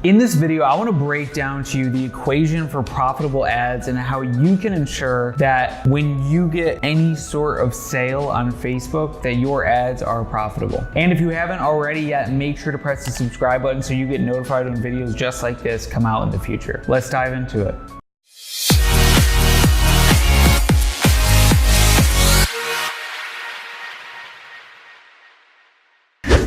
In this video, I want to break down to you the equation for profitable ads and how you can ensure that when you get any sort of sale on Facebook, that your ads are profitable. And if you haven't already yet, make sure to press the subscribe button so you get notified when videos just like this come out in the future. Let's dive into it.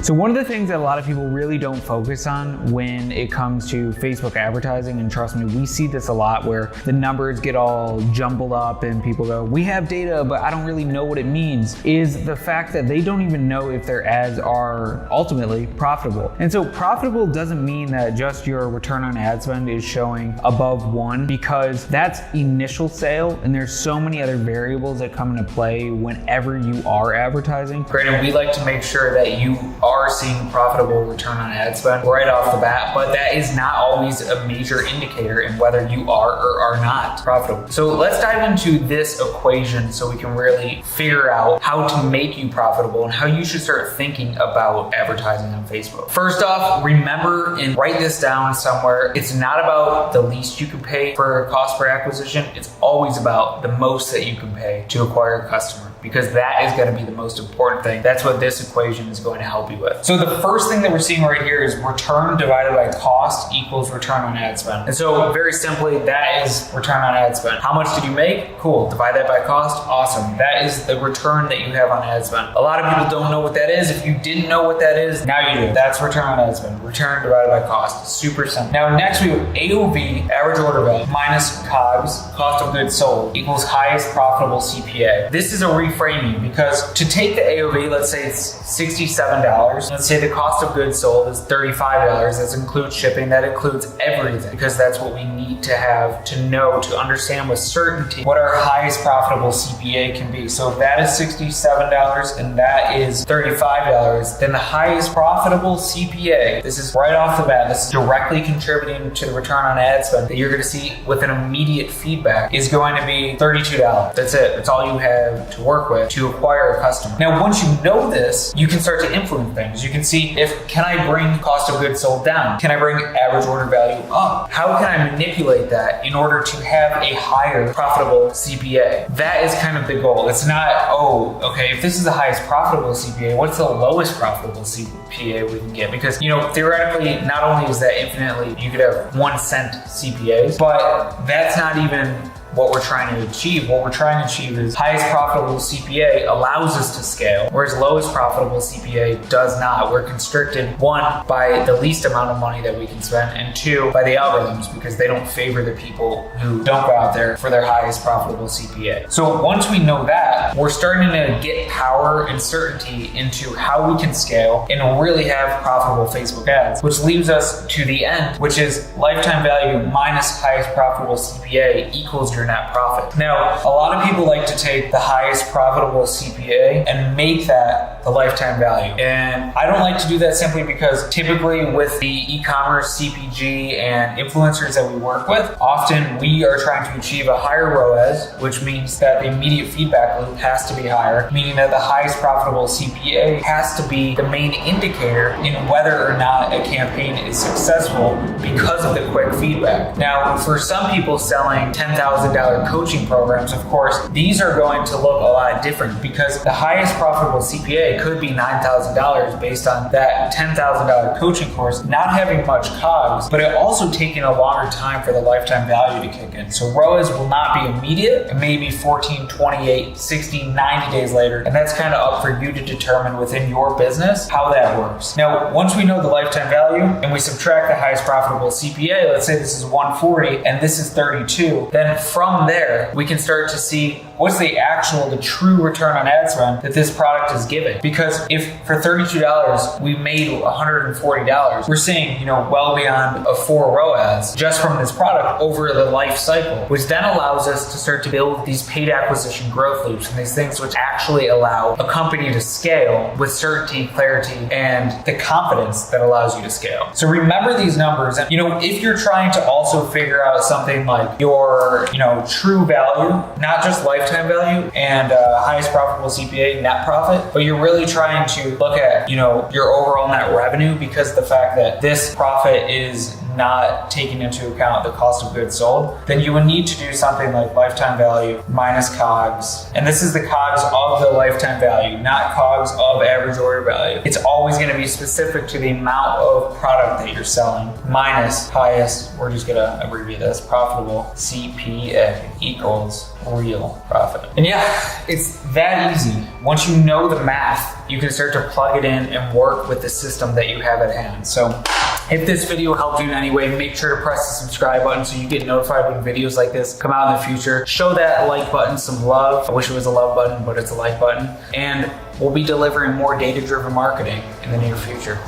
So one of the things that a lot of people really don't focus on when it comes to Facebook advertising, and trust me, we see this a lot where the numbers get all jumbled up and people go, we have data, but I don't really know what it means, is the fact that they don't even know if their ads are ultimately profitable. And so profitable doesn't mean that just your return on ad spend is showing above 1, because that's initial sale, and there's so many other variables that come into play whenever you are advertising. Granted, we like to make sure that you are seeing profitable return on ad spend right off the bat, but that is not always a major indicator in whether you are or are not profitable. So let's dive into this equation so we can really figure out how to make you profitable and how you should start thinking about advertising on Facebook. First off, remember and write this down somewhere. It's not about the least you can pay for cost per acquisition. It's always about the most that you can pay to acquire a customer, because that is going to be the most important thing. That's what this equation is going to help you with. So the first thing that we're seeing right here is return divided by cost equals return on ad spend. And so very simply, that is return on ad spend. How much did you make? Cool. Divide that by cost. Awesome. That is the return that you have on ad spend. A lot of people don't know what that is. If you didn't know what that is, now you do. That's return on ad spend. Return divided by cost. Super simple. Now next we have AOV, average order value, minus COGS, cost of goods sold, equals highest profitable CPA. This is a reframing, because to take the AOV, let's say it's $67. Let's say the cost of goods sold is $35. That includes shipping. That includes everything, because that's what we need to have to know, to understand with certainty what our highest profitable CPA can be. So if that is $67 and that is $35, then the highest profitable CPA, this is right off the bat, this is directly contributing to the return on ad spend that you're going to see with an immediate feedback, is going to be $32. That's it. That's all you have to work with to acquire a customer. Now, once you know this, you can start to influence things. You can see, can I bring cost of goods sold down? Can I bring average order value up? How can I manipulate that in order to have a higher profitable CPA? That is kind of the goal. It's not, oh, okay, if this is the highest profitable CPA, what's the lowest profitable CPA we can get? Because, theoretically, not only is that infinitely, you could have 1 cent CPAs, but that's not even what we're trying to achieve. What we're trying to achieve is highest profitable CPA allows us to scale, whereas lowest profitable CPA does not. We're constricted, 1, by the least amount of money that we can spend, and 2, by the algorithms, because they don't favor the people who don't go out there for their highest profitable CPA. So once we know that, we're starting to get power and certainty into how we can scale and really have profitable Facebook ads, which leaves us to the end, which is lifetime value minus highest profitable CPA equals your net profit. Now, a lot of people like to take the highest profitable CPA and make that the lifetime value. And I don't like to do that, simply because typically with the e-commerce, CPG, and influencers that we work with, often we are trying to achieve a higher ROAS, which means that the immediate feedback loop has to be higher, meaning that the highest profitable CPA has to be the main indicator in whether or not a campaign is successful because of the quick feedback. Now, for some people selling $10,000 coaching programs, of course, these are going to look a lot different, because the highest profitable CPA could be $9,000 based on that $10,000 coaching course not having much COGS, but it also taking a longer time for the lifetime value to kick in. So ROAS will not be immediate. It may be 14, 28, 60, 90 days later, and that's kind of up for you to determine within your business how that works. Now, once we know the lifetime value and we subtract the highest profitable CPA, let's say this is 140 and this is 32, then from there, we can start to see what's the true return on ad spend that this product is giving. Because if for $32 we made $140, we're seeing, well beyond a 4 ROAS just from this product over the life cycle, which then allows us to start to build these paid acquisition growth loops and these things which actually allow a company to scale with certainty, clarity, and the confidence that allows you to scale. So remember these numbers. And, if you're trying to also figure out something like your, true value, not just lifetime value and highest profitable CPA, net profit, but you're really trying to look at, your overall net revenue, because the fact that this profit is not taking into account the cost of goods sold, then you would need to do something like lifetime value minus COGS. And this is the COGS of the lifetime value, not COGS of average order value. It's always going to be specific to the amount of product that you're selling minus highest, we're just going to abbreviate this, profitable CPA equals real profit. And yeah, it's that easy. Once you know the math, you can start to plug it in and work with the system that you have at hand. So if this video helped you in any way, make sure to press the subscribe button so you get notified when videos like this come out in the future. Show that like button some love. I wish it was a love button, but it's a like button. And we'll be delivering more data-driven marketing in the near future.